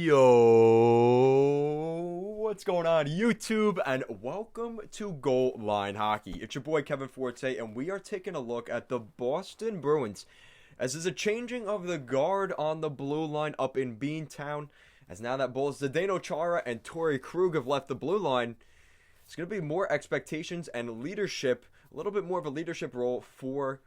Yo, what's going on YouTube, and welcome to Goal Line Hockey. It's your boy Kevin Forte, and we are taking a look at the Boston Bruins as there's a changing of the guard on the blue line up in Beantown, as now that both Zdeno Chara and Torrey Krug have left the blue line. It's going to be more expectations and leadership, a little bit more of a leadership role for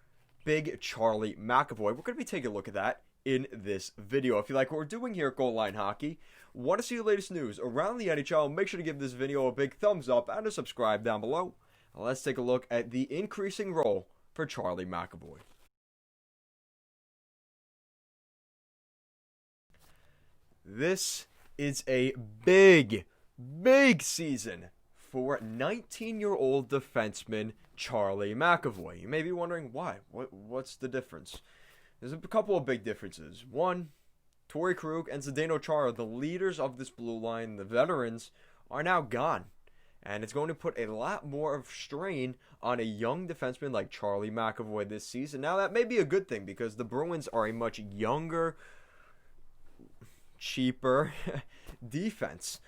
big Charlie McAvoy. We're going to be taking a look at that in this video. If you like what we're doing here at Goal Line Hockey, want to see the latest news around the NHL, make sure to give this video a big thumbs up and to subscribe down below. Now let's take a look at the increasing role for Charlie McAvoy. This is a big season for 19-year-old defenseman Charlie McAvoy. You may be wondering why. What's the difference? There's a couple of big differences. One, Torrey Krug and Zdeno Chara, the leaders of this blue line, the veterans, are now gone. And it's going to put a lot more of strain on a young defenseman like Charlie McAvoy this season. Now, that may be a good thing because the Bruins are a much younger, cheaper defense.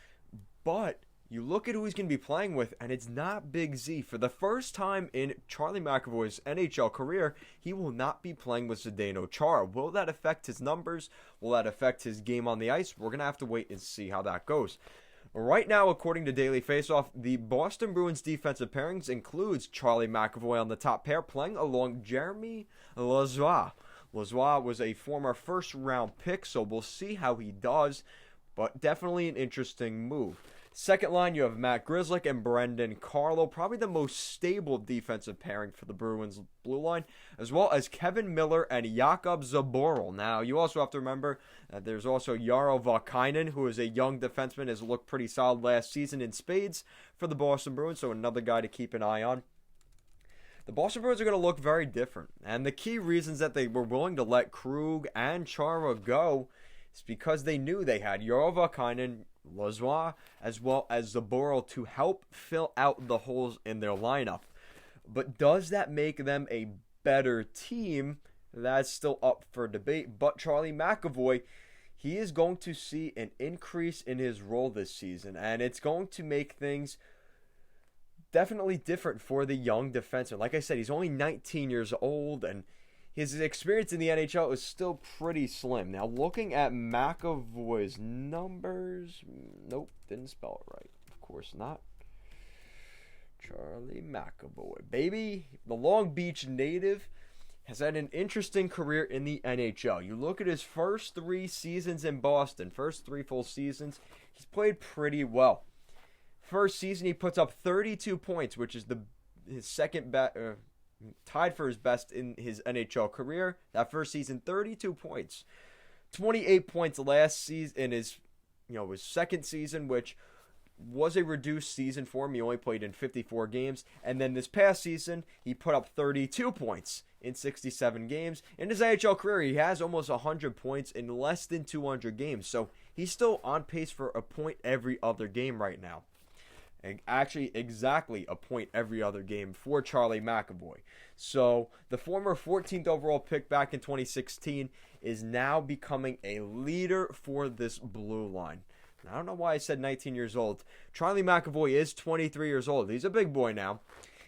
But you look at who he's going to be playing with, and it's not Big Z. For the first time in Charlie McAvoy's NHL career, he will not be playing with Zdeno Chara. Will that affect his numbers? Will that affect his game on the ice? We're going to have to wait and see how that goes. Right now, according to Daily Faceoff, the Boston Bruins defensive pairings includes Charlie McAvoy on the top pair, playing along Jeremy Lauzon. Lauzon was a former first-round pick, so we'll see how he does, but definitely an interesting move. Second line, you have Matt Grzelcyk and Brendan Carlo, probably the most stable defensive pairing for the Bruins blue line, as well as Kevin Miller and Jakub Zboril. Now, you also have to remember that there's also Jaro Valkainen, who is a young defenseman, has looked pretty solid last season in spades for the Boston Bruins, so another guy to keep an eye on. The Boston Bruins are going to look very different, and the key reasons that they were willing to let Krug and Chara go is because they knew they had Jaro Valkainen, Lauzon, as well as Zboril to help fill out the holes in their lineup. But does that make them a better team? That's still up for debate. But Charlie McAvoy, he is going to see an increase in his role this season, and it's going to make things definitely different for the young defenseman. Like I said, he's only 19 years old, and his experience in the NHL is still pretty slim. Now, looking at McAvoy's numbers, nope, didn't spell it right. Of course not. Charlie McAvoy, baby, the Long Beach native, has had an interesting career in the NHL. You look at his first 3 seasons in Boston, first 3 full seasons, he's played pretty well. First season, he puts up 32 points, which is his second best. Tied for his best in his NHL career. That first season, 32 points. 28 points last season in his second season, which was a reduced season for him. He only played in 54 games. And then this past season, he put up 32 points in 67 games. In his NHL career, he has almost 100 points in less than 200 games. So he's still on pace for a point every other game right now. And actually, exactly a point every other game for Charlie McAvoy. So, the former 14th overall pick back in 2016 is now becoming a leader for this blue line. Now, I don't know why I said 19 years old. Charlie McAvoy is 23 years old. He's a big boy now.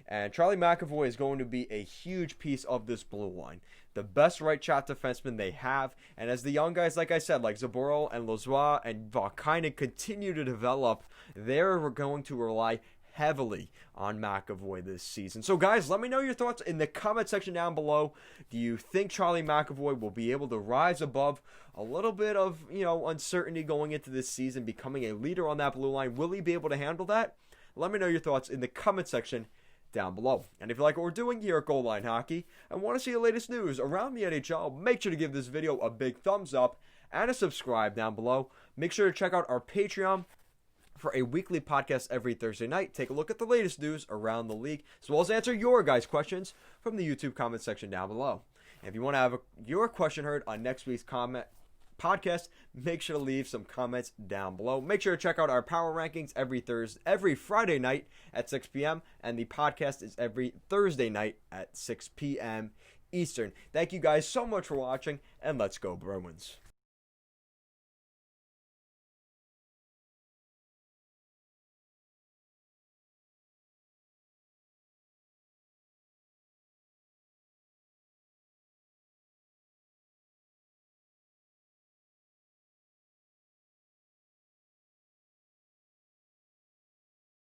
And Charlie McAvoy is going to be a huge piece of this blue line. The best right shot defenseman they have. And as the young guys, like I said, like Zboril and Lauzon and Valkainen continue to develop, they're going to rely heavily on McAvoy this season. So guys, let me know your thoughts in the comment section down below. Do you think Charlie McAvoy will be able to rise above a little bit of, uncertainty going into this season, becoming a leader on that blue line? Will he be able to handle that? Let me know your thoughts in the comment section down below. And if you like what we're doing here at Goal Line Hockey and want to see the latest news around the NHL, make sure to give this video a big thumbs up and a subscribe down below. Make sure to check out our Patreon for a weekly podcast every Thursday night. Take a look at the latest news around the league, as well as answer your guys' questions from the YouTube comment section down below. And if you want to have your question heard on next week's podcast, make sure to leave some comments down below. Make sure to check out our power rankings every Friday night at 6 p.m. and the podcast is every Thursday night at 6 p.m. Eastern. Thank you guys so much for watching, and let's go Bruins.